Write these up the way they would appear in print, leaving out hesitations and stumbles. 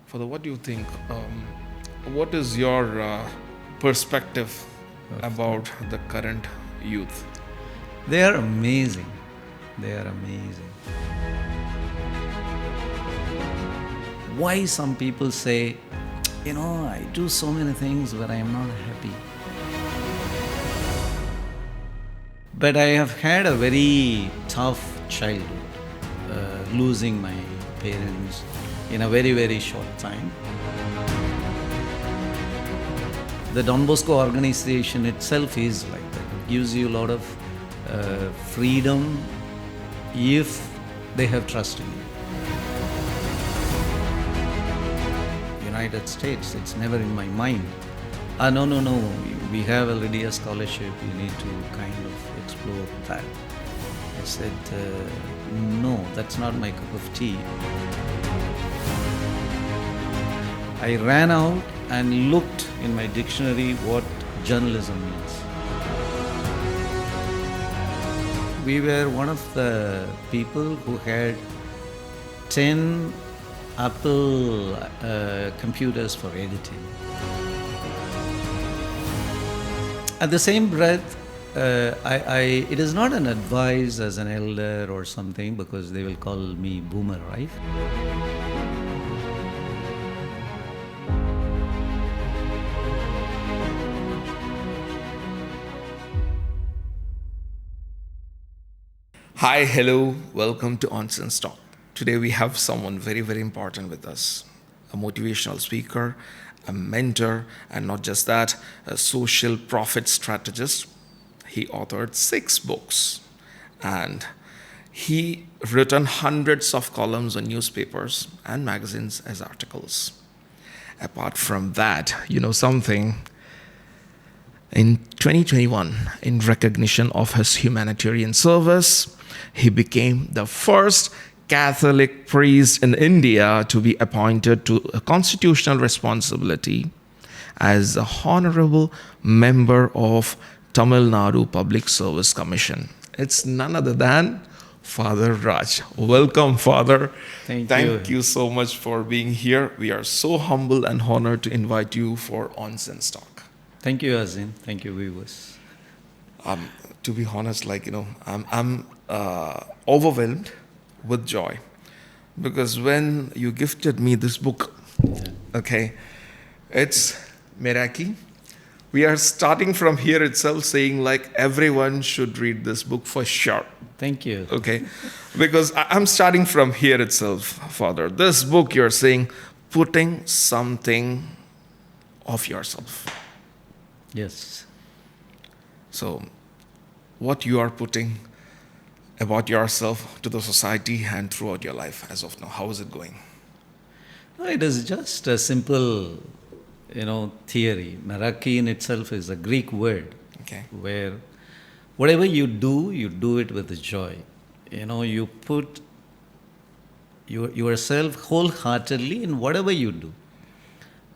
Father, what do you think? What is your perspective about the current youth? They are amazing. They are amazing. Why some people say, I do so many things but I am not happy. But I have had a very tough childhood, losing my parents in a very, very short time. The Don Bosco organization itself is like that. It gives you a lot of freedom if they have trust in you. United States, it's never in my mind. No, we have already a scholarship, you need to kind of explore that. I said, no, that's not my cup of tea. I ran out and looked in my dictionary what journalism means. We were one of the people who had 10 Apple computers for editing. At the same breath, it is not an advice as an elder or something, because they will call me boomer, right? Hi, hello, welcome to ONSense Talk. Today we have someone very, very important with us, a motivational speaker, a mentor, and not just that, a social profit strategist. He authored 6 books and he written hundreds of columns on newspapers and magazines as articles. Apart from that, something, in 2021, in recognition of his humanitarian service, he became the first Catholic priest in India to be appointed to a constitutional responsibility as a honorable member of Tamil Nadu Public Service Commission. It's none other than Father Raj. Welcome, Father. Thank you so much for being here. We are so humble and honored to invite you for ONSense Talk. Thank you, Azin. Thank you, viewers. To be honest, I'm overwhelmed with joy, because when you gifted me this book, okay, it's Maraki. We are starting from here itself saying everyone should read this book for sure. Thank you. Okay, because I'm starting from here itself, Father. This book, you're saying, putting something of yourself. Yes. So, what you are putting about yourself to the society and throughout your life as of now, how is it going? No, it is just a simple, theory. Maraki in itself is a Greek word, Okay. where whatever you do it with joy. You put yourself wholeheartedly in whatever you do.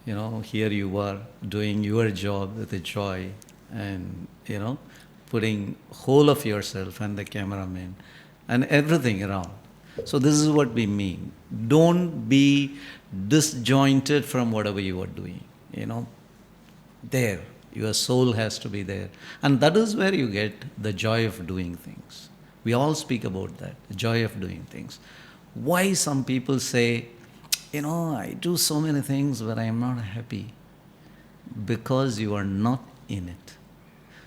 Here you are doing your job with a joy, and, putting whole of yourself and the cameraman and everything around. So this is what we mean. Don't be disjointed from whatever you are doing. There, your soul has to be there. And that is where you get the joy of doing things. We all speak about that, the joy of doing things. Why some people say, I do so many things but I am not happy? Because you are not in it.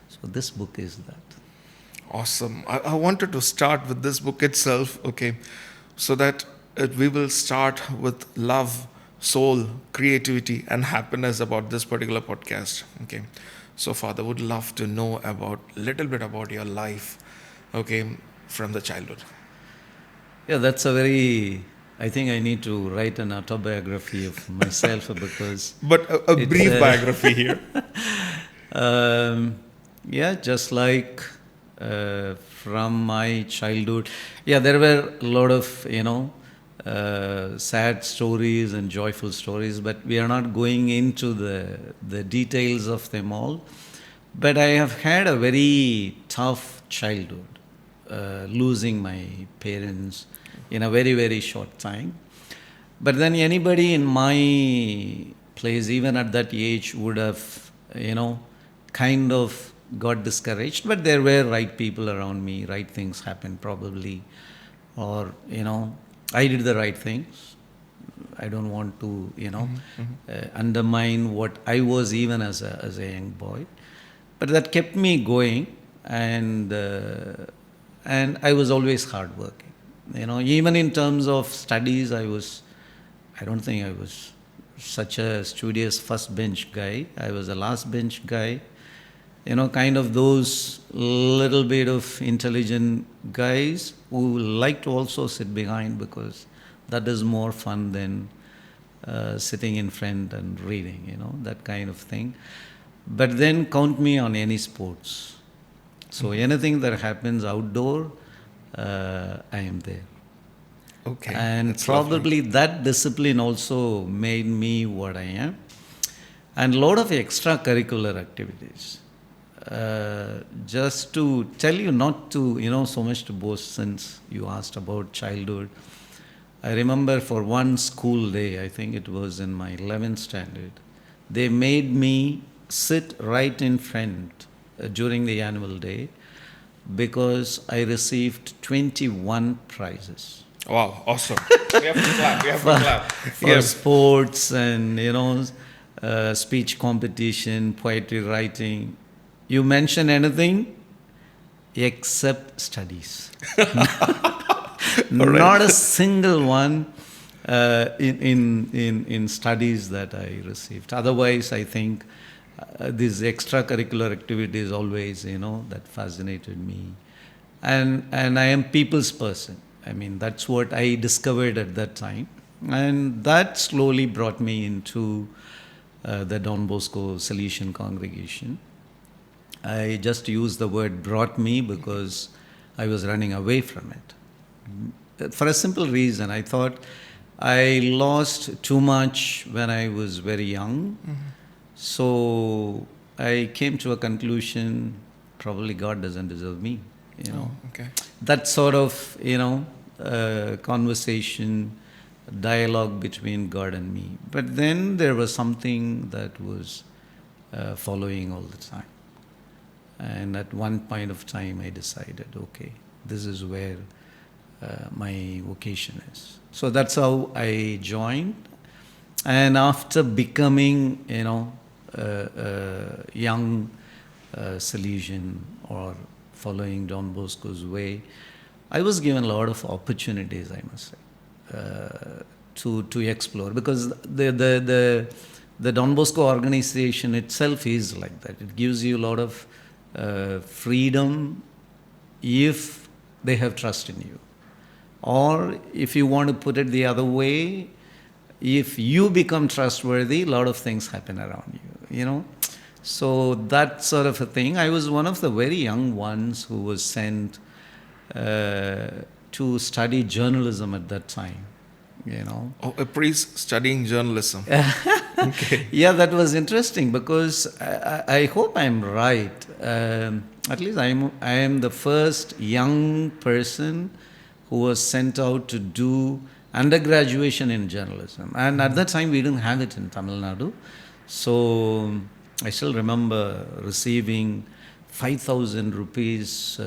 So this book is that. Awesome. I wanted to start with this book itself, okay, so that we will start with love, soul, creativity, and happiness about this particular podcast, okay. So, Father, would love to know a little bit about your life, okay, from the childhood. Yeah, that's I think I need to write an autobiography of myself because... But a brief biography here. Yeah, just like from my childhood. Yeah, there were a lot of, sad stories and joyful stories, but we are not going into the details of them all. But I have had a very tough childhood, losing my parents in a very, very short time. But then anybody in my place, even at that age, would have, kind of got discouraged. But there were right people around me, right things happened probably. Or, I did the right things. I don't want to, undermine what I was even as a young boy. But that kept me going, and I was always hardworking. Even in terms of studies, I don't think I was such a studious first bench guy. I was a last bench guy. Kind of those little bit of intelligent guys who like to also sit behind, because that is more fun than sitting in front and reading, that kind of thing. But then count me on any sports. So anything that happens outdoor, I am there. Okay. And that's probably lovely. that discipline also made me what I am. And a lot of extracurricular activities. Just to tell you, not to, so much to boast, since you asked about childhood. I remember for one school day, I think it was in my 11th standard, they made me sit right in front during the annual day, because I received 21 prizes. Wow, awesome. We have to clap. We have to clap. For Yes. sports and, speech competition, poetry writing. You mention anything except studies. Not a single one in studies that I received. Otherwise, I think these extracurricular activities always, that fascinated me. And I am people's person. I mean, that's what I discovered at that time. And that slowly brought me into the Don Bosco Salesian congregation. I just use the word brought me because I was running away from it. For a simple reason, I thought I lost too much when I was very young. So I came to a conclusion, probably God doesn't deserve me. Okay. That sort of, conversation, dialogue between God and me. But then there was something that was following all the time. And at one point of time, I decided, okay, this is where my vocation is. So that's how I joined. And after becoming, young Salesian, or following Don Bosco's way, I was given a lot of opportunities, I must say, to explore. Because the Don Bosco organization itself is like that. It gives you a lot of freedom if they have trust in you. Or if you want to put it the other way, if you become trustworthy, a lot of things happen around you, So that sort of a thing. I was one of the very young ones who was sent to study journalism at that time, Oh, a priest studying journalism. Okay. Yeah, that was interesting, because I hope I'm right. At least I am the first young person who was sent out to do undergraduation in journalism. And at that time, we didn't have it in Tamil Nadu. So I still remember receiving 5,000 rupees,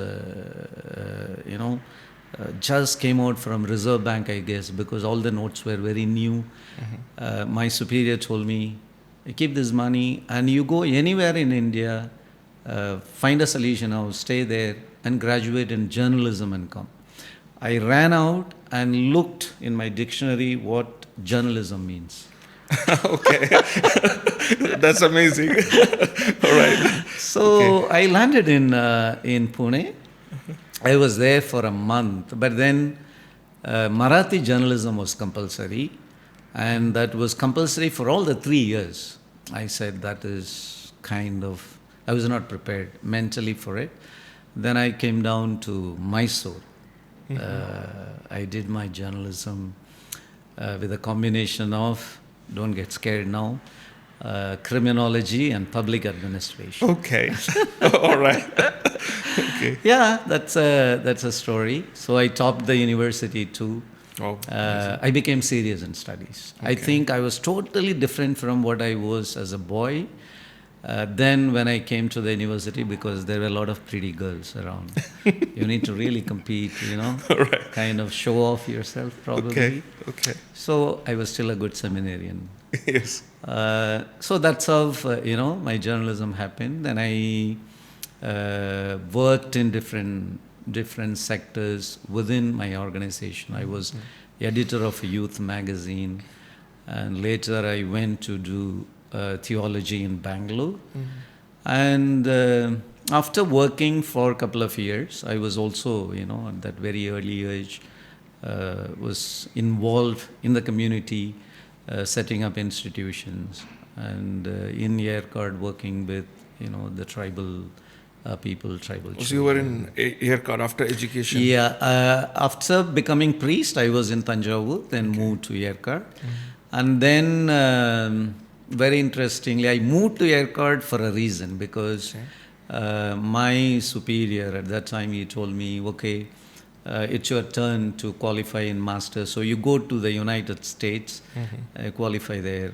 just came out from Reserve Bank, I guess, because all the notes were very new. My superior told me, keep this money and you go anywhere in India, find a Salesian house, stay there and graduate in journalism and come. I ran out and looked in my dictionary what journalism means. Okay. That's amazing. All right. So I landed in Pune. I was there for a month, but then Marathi journalism was compulsory, and that was compulsory for all the 3 years. I said that is I was not prepared mentally for it. Then I came down to Mysore. I did my journalism with a combination of, don't get scared now, criminology and public administration. Okay. All right. Okay. Yeah, that's a story. So I topped the university too. Oh, amazing. I became serious in studies. I think I was totally different from what I was as a boy. Then when I came to the university, because there were a lot of pretty girls around, you need to really compete, All right. kind of show off yourself Okay. probably. Okay. So I was still a good seminarian. Yes. So that's how my journalism happened. Then I worked in different sectors within my organization. I was editor of a youth magazine, and later I went to do theology in Bangalore. And after working for a couple of years, I was also, at that very early age, was involved in the community, setting up institutions, and in Yerkard working with, the tribal people, tribal So you were children. in Yerkad after education? Yeah, after becoming priest, I was in Tanjavur, then moved to Yerkard. And then, very interestingly, I moved to Yerkard for a reason, because my superior at that time, he told me, okay, it's your turn to qualify in master's. So you go to the United States, qualify there.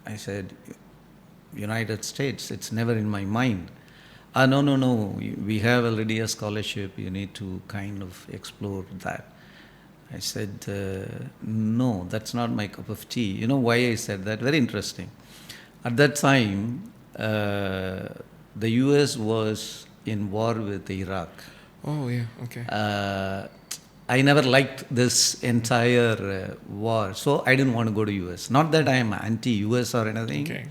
I said, United States, it's never in my mind. No, we have already a scholarship. You need to kind of explore that. I said, no, that's not my cup of tea. You know why I said that? Very interesting. At that time, the US was in war with Iraq. Oh, yeah. Okay. I never liked this entire war, so I didn't want to go to US. Not that I am anti-US or anything. Okay.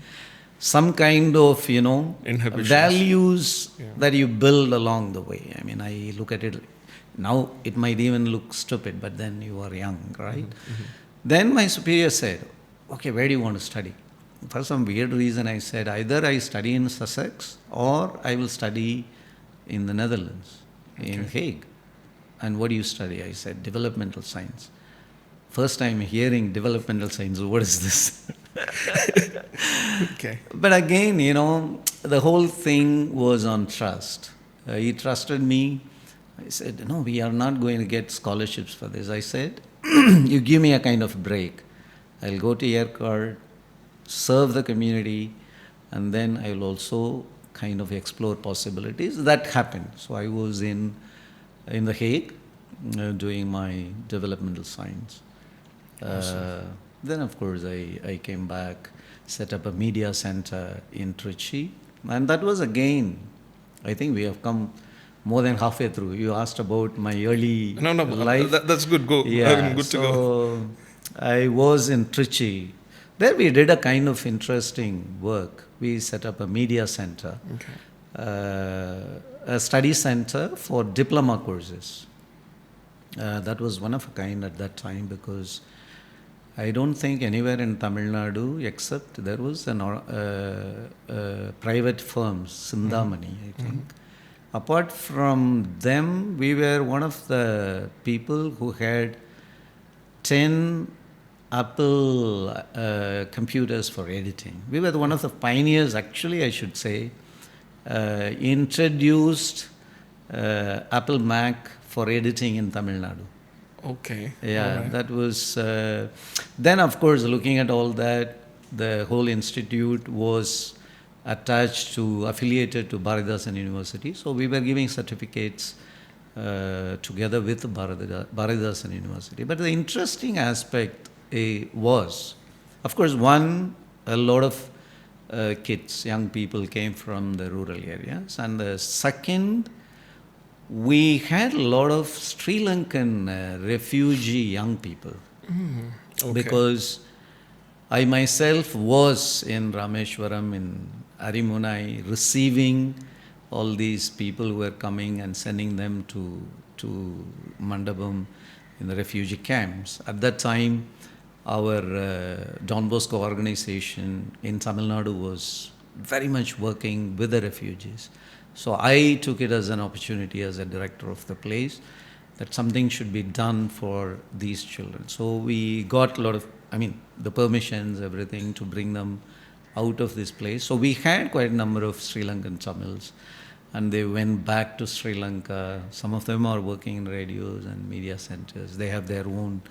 Some kind of, Inhibitions. values Yeah. that you build along the way. I mean, I look at it, now it might even look stupid, but then you are young, right? Then my superior said, okay, where do you want to study? For some weird reason, I said, either I study in Sussex or I will study in the Netherlands, in Hague. And what do you study? I said, developmental science. First time hearing developmental science, what is this? Okay. But again, the whole thing was on trust. He trusted me. I said, no, we are not going to get scholarships for this. I said, you give me a kind of break. I'll go to Yerkard, serve the community, and then I will also kind of explore possibilities. That happened. So I was in The Hague doing my developmental science. Then, of course, I came back, set up a media center in Trichy. And that was again, I think we have come more than halfway through. You asked about my early No, life. that's good. Go. Yeah, I mean, good to go. so I was in Trichy. There we did a kind of interesting work. We set up a media center, a study center for diploma courses. That was one of a kind at that time, because I don't think anywhere in Tamil Nadu except there was a private firm, Sindhamani, I think. Apart from them, we were one of the people who had 10 Apple computers for editing. We were one of the pioneers, actually, I should say, introduced Apple Mac for editing in Tamil Nadu. Okay. Yeah, Alright. that was. Then, of course, looking at all that, the whole institute was affiliated to Bharatdasan University. So we were giving certificates together with Bharatdasan University. But the interesting aspect was, of course, one, a lot of kids, young people came from the rural areas. And the second, we had a lot of Sri Lankan refugee young people. Okay. Because I myself was in Rameshwaram, in Arimunai, receiving all these people who were coming and sending them to Mandapam in the refugee camps. At that time, our Don Bosco organization in Tamil Nadu was very much working with the refugees. So I took it as an opportunity as a director of the place that something should be done for these children. So we got a lot of, the permissions, everything to bring them out of this place. So we had quite a number of Sri Lankan Tamils. and they went back to Sri Lanka. Some of them are working in radios and media centers. They have their own,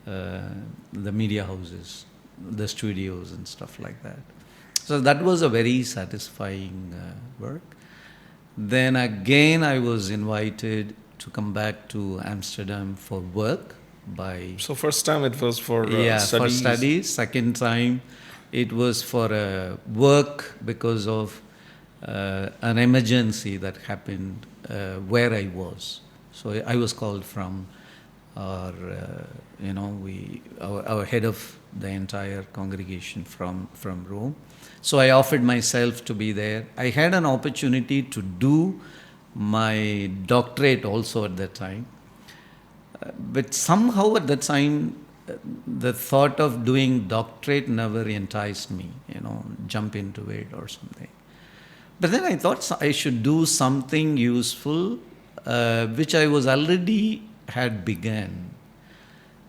the media houses, the studios and stuff like that. So that was a very satisfying work. Then again, I was invited to come back to Amsterdam for work by... So first time it was for yeah, studies. for studies. Second time, it was for work because of an emergency that happened where I was. So I was called from our, our head of the entire congregation from Rome. So I offered myself to be there. I had an opportunity to do my doctorate also at that time. But somehow at that time, the thought of doing doctorate never enticed me, jump into it or something. But then I thought I should do something useful, which I was already had begun.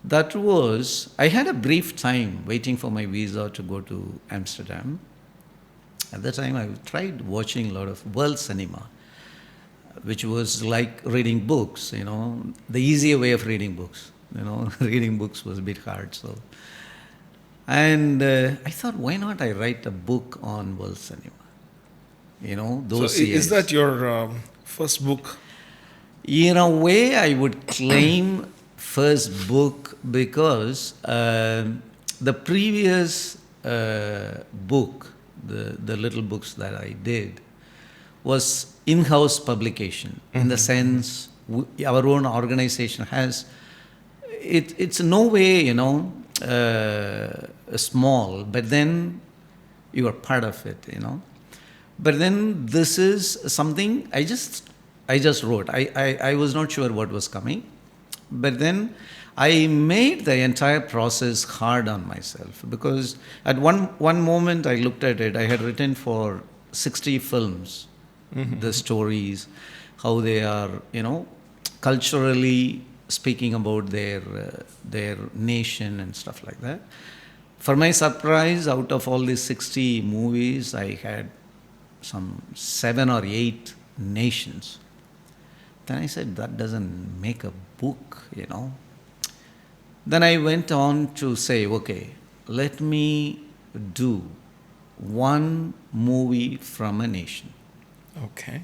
That was, I had a brief time waiting for my visa to go to Amsterdam. At that time, I tried watching a lot of world cinema, which was like reading books, the easier way of reading books. Reading books was a bit hard. So, and I thought, why not I write a book on world cinema? Those so years. Is that your first book? In a way, I would claim first book because the previous book, the little books that I did, was in-house publication. In the sense, our own organization has, it's no way, small, but then you are part of it, But then this is something I just wrote. I was not sure what was coming, but then I made the entire process hard on myself because at one moment I looked at it. I had written for 60 films, the stories, how they are, culturally speaking about their nation and stuff like that. For my surprise, out of all these 60 movies, I had some 7 or 8 nations. Then I said, that doesn't make a book, Then I went on to say, okay, let me do one movie from a nation. Okay.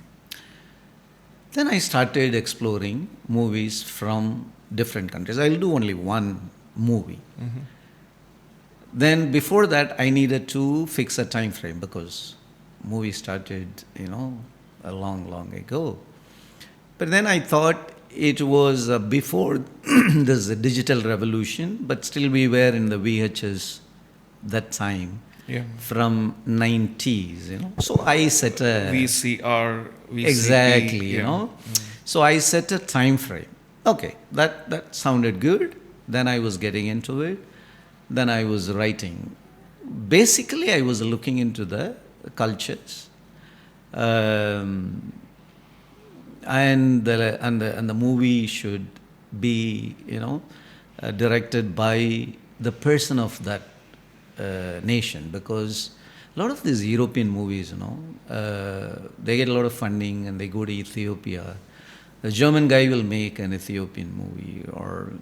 Then I started exploring movies from different countries. I'll do only one movie. Then before that, I needed to fix a time frame because movie started, a long, long ago. But then I thought it was before this digital revolution, but still we were in the VHS that time. Yeah. From 90s, So I set a... VCR, VCP. Exactly, Yeah. So I set a time frame. Okay, that sounded good. Then I was getting into it. Then I was writing. Basically, I was looking into the cultures. And the movie should be, directed by the person of that nation, because a lot of these European movies, they get a lot of funding and they go to Ethiopia. The German guy will make an Ethiopian movie, or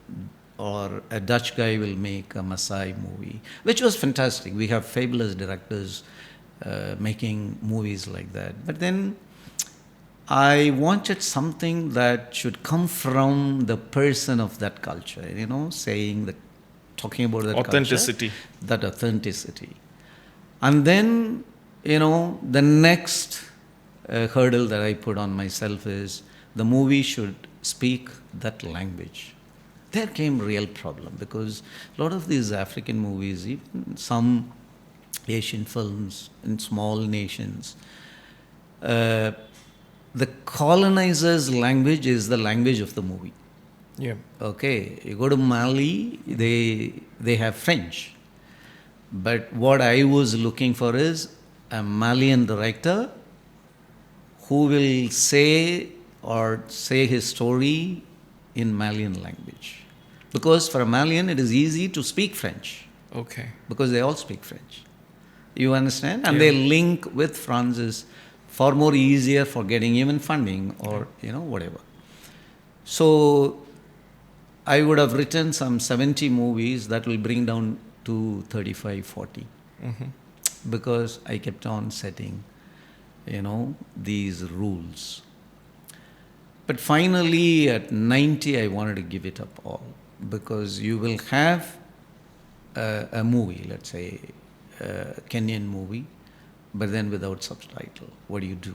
a Dutch guy will make a Maasai movie, which was fantastic. We have fabulous directors making movies like that. But then I wanted something that should come from the person of that culture, talking about that Authenticity. culture, that authenticity. And then, the next hurdle that I put on myself is the movie should speak that language. There came real problem because a lot of these African movies, even some Asian films in small nations, the colonizer's language is the language of the movie. Yeah. Okay, you go to Mali, they have French. But what I was looking for is a Malian director who will say his story in Malian language. Because for a Malian, it is easy to speak French. Okay. Because they all speak French. You understand? And they link with France's far more easier for getting even funding or, whatever. So I would have written some 70 movies that will bring down to 35, 40. Because I kept on setting, these rules. But finally, at 90, I wanted to give it up all, because you will have a movie, let's say a Kenyan movie, but then without subtitle. What do you do?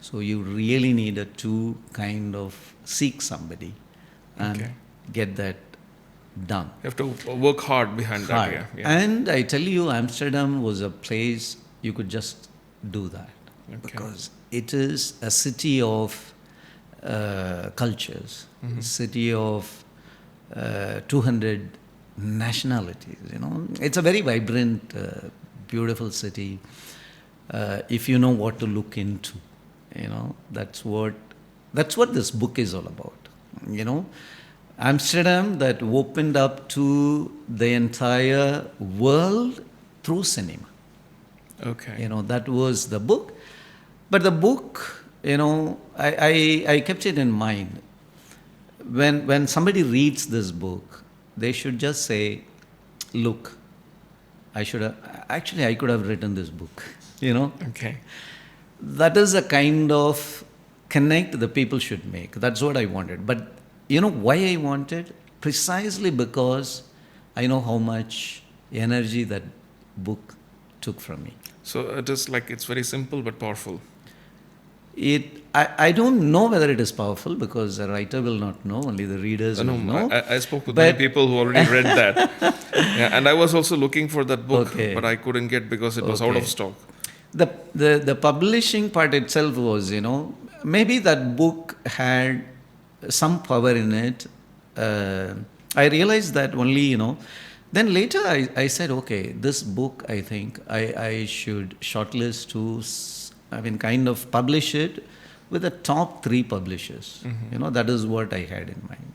So you really needed to kind of seek somebody and get that done. You have to work hard behind that. Yeah. And I tell you, Amsterdam was a place you could just do that, because it is a city of cultures, city of 200 nationalities. It's a very vibrant, beautiful city. If you know what to look into, that's what this book is all about. Amsterdam that opened up to the entire world through cinema. That was the book. But the book, I kept it in mind. When somebody reads this book, they should just say, look, I could have written this book, That is a kind of connect the people should make. That's what I wanted. But why I wanted? Precisely because I know how much energy that book took from me. So it is like, it's very simple but powerful. I don't know whether it is powerful, because the writer will not know, only the readers will know. I spoke with many people who already read that. And I was also looking for that book, but I couldn't get because it was out of stock. The publishing part itself was, maybe that book had some power in it. I realized that only, Then later I said, okay, this book, I think I should shortlist to, kind of publish it with the top 3 publishers. That is what I had in mind.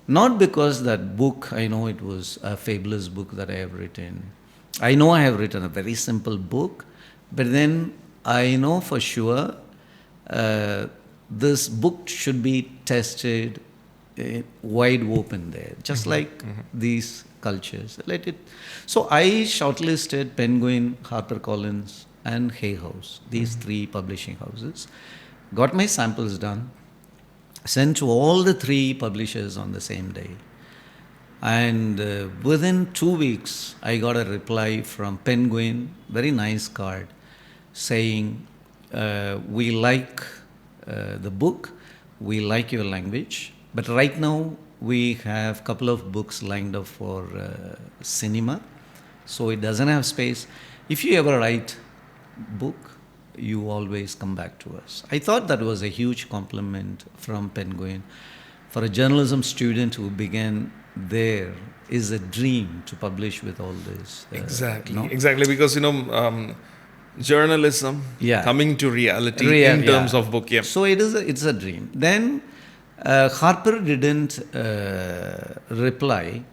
Not because that book, I know it was a fabulous book that I have written. I know I have written a very simple book, but then I know for sure this book should be tested wide open there, just like these cultures. So I shortlisted Penguin, HarperCollins, and Hay House, these 3 publishing houses. Got my samples done, sent to all the 3 publishers on the same day. And within 2 weeks, I got a reply from Penguin, very nice card, saying, we like the book, we like your language, but right now we have a couple of books lined up for cinema, so it doesn't have space. If you ever write book, you always come back to us. I thought that was a huge compliment from Penguin. For a journalism student who began there, is a dream to publish with all this. Exactly, because journalism coming to reality in terms of book. So it's a dream. Then Harper didn't reply,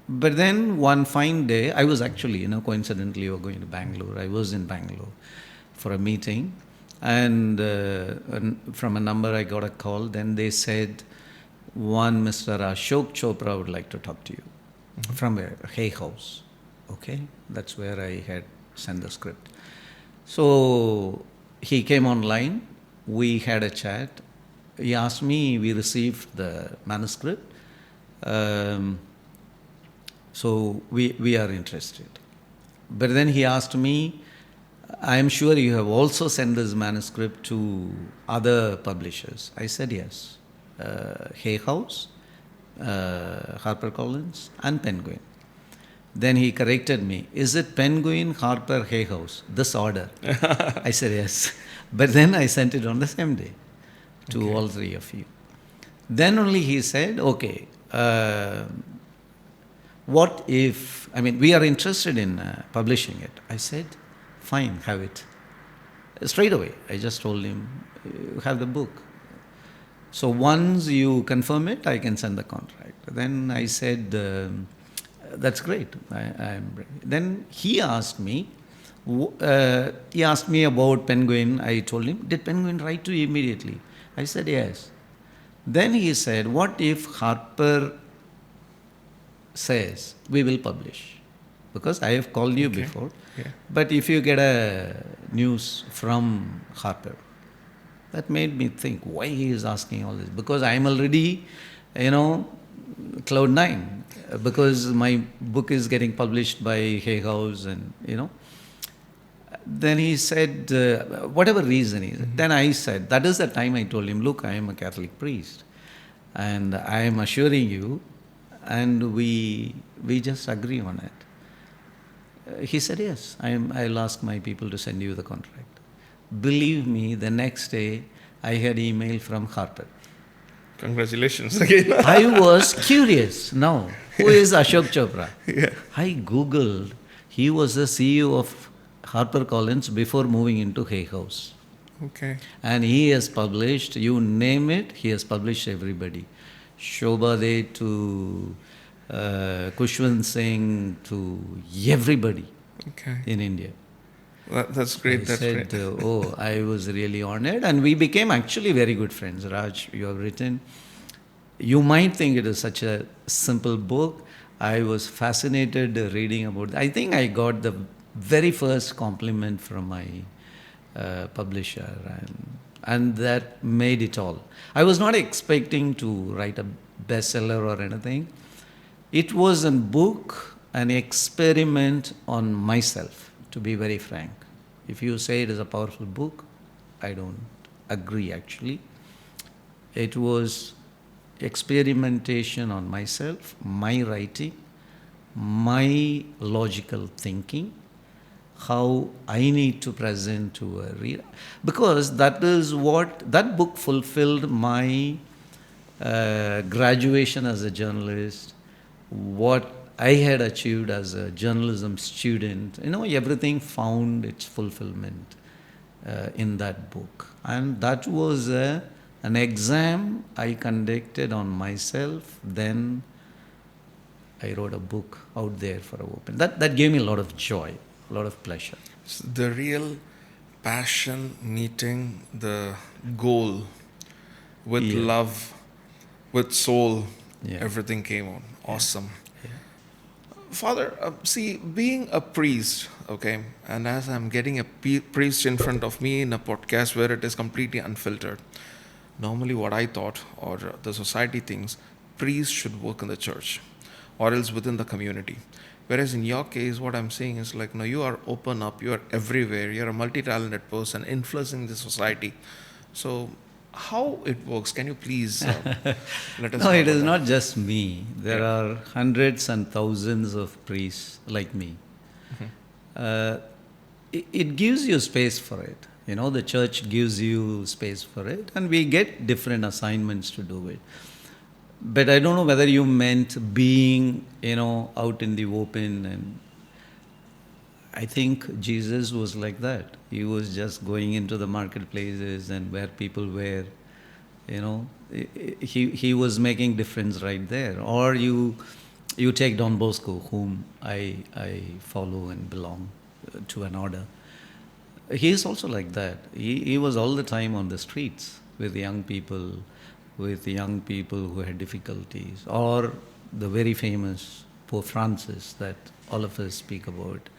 but then one fine day, I was actually, coincidentally, we were going to Bangalore. I was in Bangalore for a meeting, and from a number I got a call. Then they said, one Mr. Ashok Chopra would like to talk to you from a Hay House. Okay, that's where I had sent the script. So he came online, we had a chat. He asked me, we received the manuscript, so we are interested. But then he asked me, I am sure you have also sent this manuscript to other publishers. I said yes, Hay House, HarperCollins, and Penguin. Then he corrected me, is it Penguin, Harper, Hay House, this order? I said yes. But then I sent it on the same day to all 3 of you. Then only he said, okay, what if, we are interested in publishing it. I said, fine, have it. Straight away, I just told him, you have the book. So once you confirm it, I can send the contract. Then I said, that's great. I am ready. Then he asked me, He asked me about Penguin. I told him, did Penguin write to you immediately? I said, yes. Then he said, what if Harper says, we will publish? Because I have called you Okay. before. Yeah. But if you get a news from Harper, that made me think why he is asking all this. Because I'm already, cloud nine. Because my book is getting published by Hay House and. Then he said, whatever reason is. Then I said, that is the time I told him, look, I am a Catholic priest. And I am assuring you, and we just agree on it. He said, yes, I'll ask my people to send you the contract. Believe me, the next day I had email from Harper. Congratulations again. I was curious now, who is Ashok Chopra? Yeah. I googled, he was the CEO of HarperCollins before moving into Hay House. Okay. And he has published, you name it, he has published everybody. Shobha De to Kushwant Singh to everybody Okay. in India. That's great. I That's said, great. I was really honored. And we became actually very good friends. Raj, you have written. You might think it is such a simple book. I was fascinated reading about it. I think I got the very first compliment from my publisher, and that made it all. I was not expecting to write a bestseller or anything. It was a book, an experiment on myself, to be very frank. If you say it is a powerful book, I don't agree actually. It was experimentation on myself, my writing, my logical thinking, how I need to present to a reader. Because that is what, that book fulfilled my graduation as a journalist, what I had achieved as a journalism student. Everything found its fulfillment in that book. And that was an exam I conducted on myself. Then I wrote a book out there for a open. That gave me a lot of joy, a lot of pleasure. So the real passion meeting the goal with Yeah. love, with soul, Yeah. everything came on. Awesome. Yeah. Father, see, being a priest, okay, and as I'm getting a priest in front of me in a podcast where it is completely unfiltered, normally what I thought, or the society thinks, priests should work in the church or else within the community. Whereas in your case, what I'm saying is like, no, you are open up, you are everywhere, you're a multi-talented person influencing the society. So how it works, can you please let us No, know it about is that? not just me. There Yeah. are hundreds and thousands of priests like me. Uh, it gives you space for it. The church gives you space for it, and we get different assignments to do it. But I don't know whether you meant being, out in the open. And I think Jesus was like that. He was just going into the marketplaces and where people were, he was making difference right there. Or you take Don Bosco, whom I follow and belong to an order. He is also like that. He was all the time on the streets with young people who had difficulties, or the very famous Pope Francis that all of us speak about.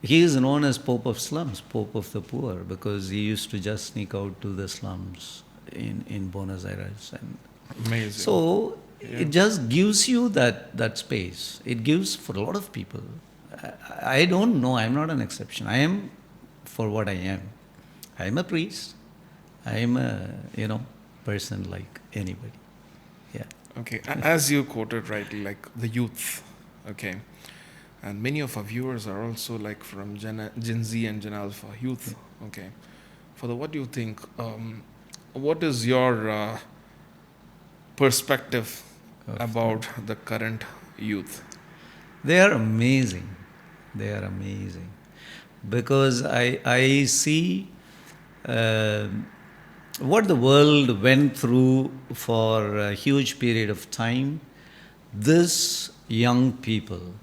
He is known as Pope of Slums, Pope of the Poor, because he used to just sneak out to the slums in Buenos Aires. And Amazing. so it just gives you that space. It gives for a lot of people. I don't know, I'm not an exception. I am for what I am. I am a priest. I am a, person like anybody. Yeah. Okay, as you quoted rightly, like the youth, okay, and many of our viewers are also like from Gen Z and Gen Alpha youth, okay. Father, what do you think? What is your perspective about the current youth? They are amazing. They are amazing. Because I see what the world went through for a huge period of time. This young people,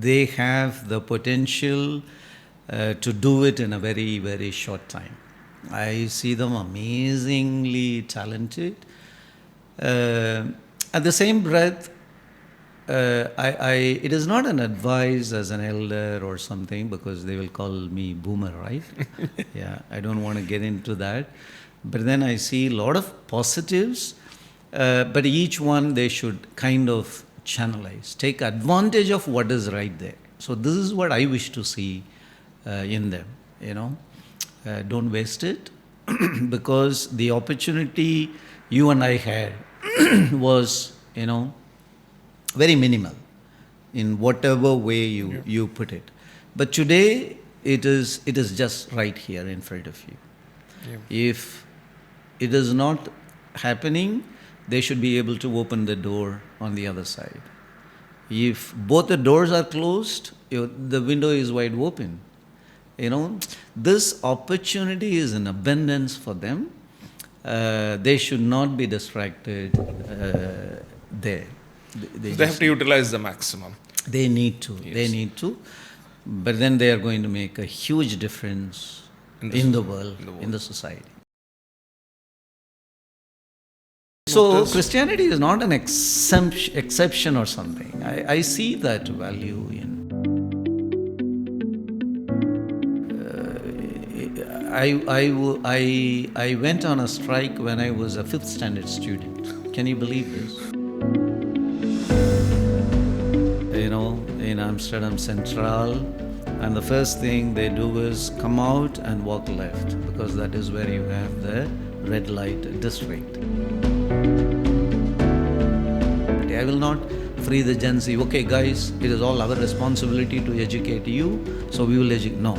they have the potential to do it in a very, very short time. I see them amazingly talented. At the same breath, it is not an advice as an elder or something, because they will call me boomer, right? Yeah, I don't want to get into that. But then I see a lot of positives, but each one they should kind of channelize, take advantage of what is right there. So this is what I wish to see in them, don't waste it, because the opportunity you and I had was, very minimal in whatever way you put it. But today it is just right here in front of you. Yeah. If it is not happening, they should be able to open the door on the other side. If both the doors are closed, the window is wide open. This opportunity is in abundance for them. They should not be distracted there. They have to utilize the maximum. They need to. Yes. They need to. But then they are going to make a huge difference in the world, in the society. So Christianity is not an exception or something. I see that value in. I went on a strike when I was a 5th standard student. Can you believe this? In Amsterdam Central, and the first thing they do is come out and walk left, because that is where you have the red light district. I will not free the Gen Z. Okay, guys, it is all our responsibility to educate you, so we will educate. No.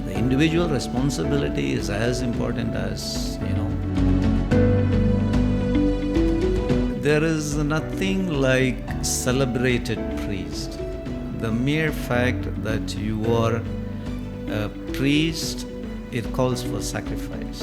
The individual responsibility is as important as, There is nothing like celebrated priest. The mere fact that you are a priest, it calls for sacrifice.